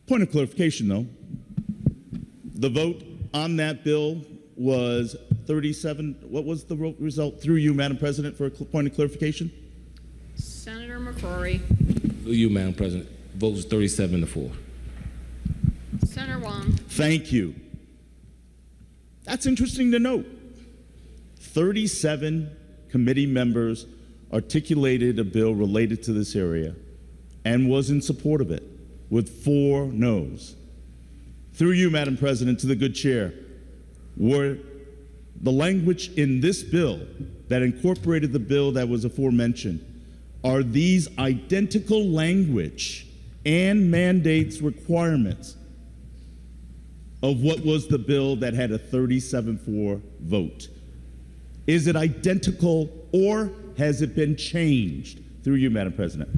Point of clarification, though. The vote on that bill was 37. What was the result? Through you, Madam President, for a point of clarification? Senator McCrory. Through you, Madam President. Vote was 37-4. Senator Hwang. Thank you. That's interesting to note. 37 committee members articulated a bill related to this area and was in support of it, with 4 noes. Through you, Madam President, to the good chair, were the language in this bill that incorporated the bill that was aforementioned, are these identical language and mandates requirements of what was the bill that had a 37-4 vote? Is it identical, or has it been changed? Through you, Madam President.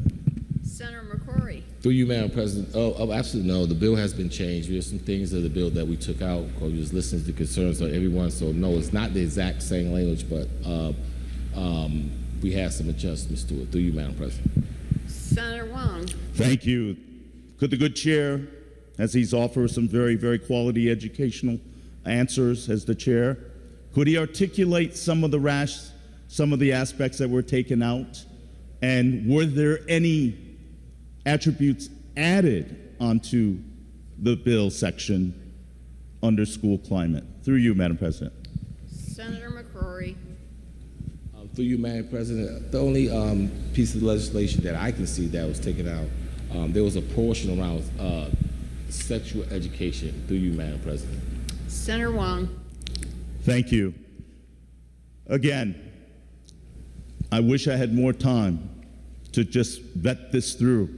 Senator McCrory. Through you, Madam President. Oh, absolutely no. The bill has been changed. There's some things of the bill that we took out because we was listening to concerns of everyone. So no, it's not the exact same language, but we had some adjustments to it. Through you, Madam President. Senator Hwang. Thank you. Could the good chair, as he's offered some very, very quality educational answers as the chair, could he articulate some of the aspects that were taken out? And were there any attributes added onto the bill section under school climate? Through you, Madam President. Senator McCrory. Through you, Madam President, the only piece of legislation that I can see that was taken out, there was a portion around sexual education. Through you, Madam President. Senator Hwang. Thank you. Again, I wish I had more time to just vet this through.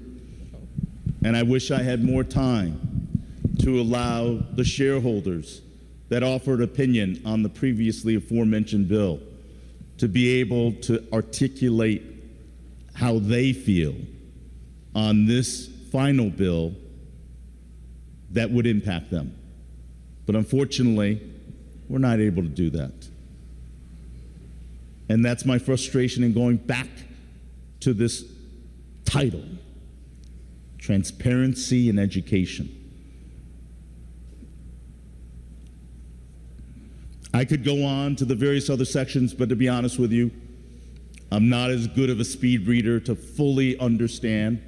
And I wish I had more time to allow the shareholders that offered opinion on the previously aforementioned bill to be able to articulate how they feel on this final bill that would impact them. But unfortunately, we're not able to do that. And that's my frustration in going back to this title, Transparency in Education. I could go on to the various other sections, but to be honest with you, I'm not as good of a speed reader to fully understand,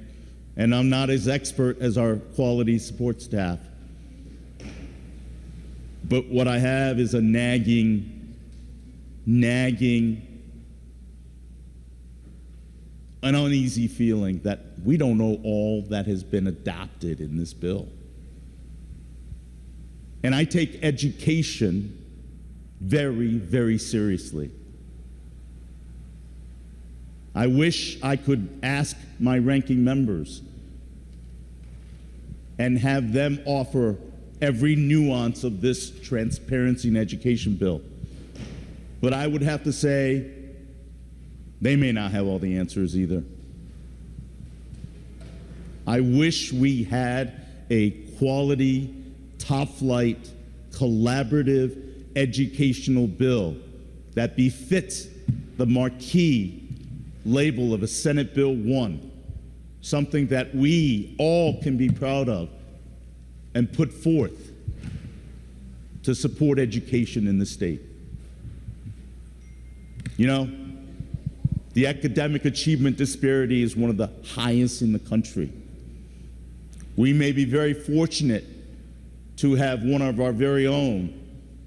and I'm not as expert as our quality support staff. But what I have is a nagging, an uneasy feeling that we don't know all that has been adopted in this bill. And I take education very, very seriously. I wish I could ask my ranking members and have them offer every nuance of this transparency in education bill. But I would have to say, they may not have all the answers either. I wish we had a quality, top-flight, collaborative educational bill that befits the marquee label of a Senate Bill 1, something that we all can be proud of and put forth to support education in the state. You know, the academic achievement disparity is one of the highest in the country. We may be very fortunate to have one of our very own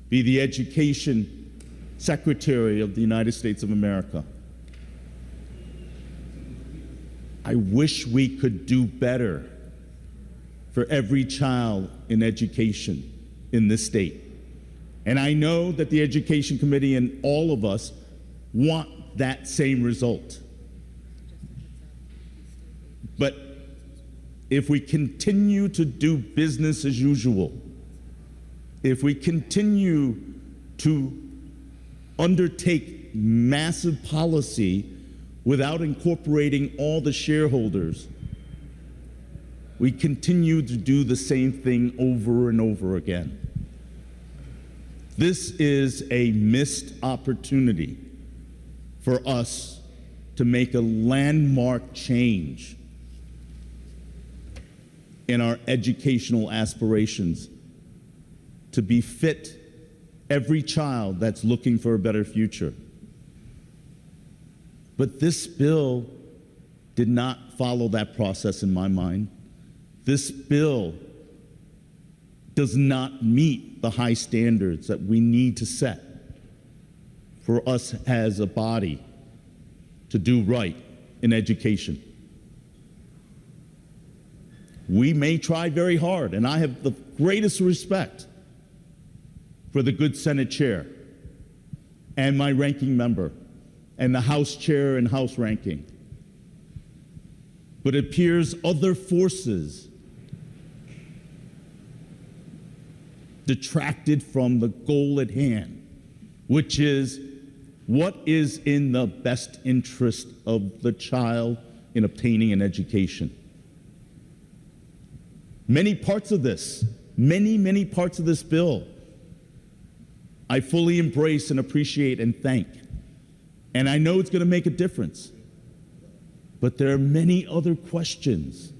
be the Education Secretary of the United States of America. I wish we could do better for every child in education in this state. And I know that the Education Committee and all of us want that same result. But if we continue to do business as usual, if we continue to undertake massive policy without incorporating all the shareholders, we continue to do the same thing over and over again. This is a missed opportunity for us to make a landmark change in our educational aspirations to befit every child that's looking for a better future. But this bill did not follow that process in my mind. This bill does not meet the high standards that we need to set for us as a body to do right in education. We may try very hard, and I have the greatest respect for the good Senate chair and my ranking member and the House chair and House ranking. But it appears other forces detracted from the goal at hand, which is what is in the best interest of the child in obtaining an education. Many parts of this, many parts of this bill, I fully embrace and appreciate and thank. And I know it's going to make a difference. But there are many other questions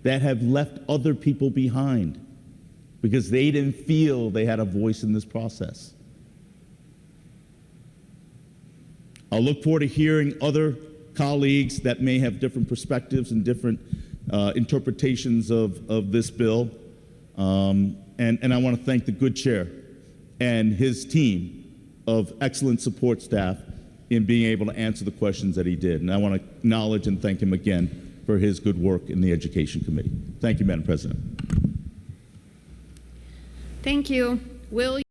that have left other people behind because they didn't feel they had a voice in this process. I'll look forward to hearing other colleagues that may have different perspectives and different interpretations of this bill. And I want to thank the good chair and his team of excellent support staff in being able to answer the questions that he did. And I want to acknowledge and thank him again for his good work in the Education Committee. Thank you, Madam President. Thank you. Will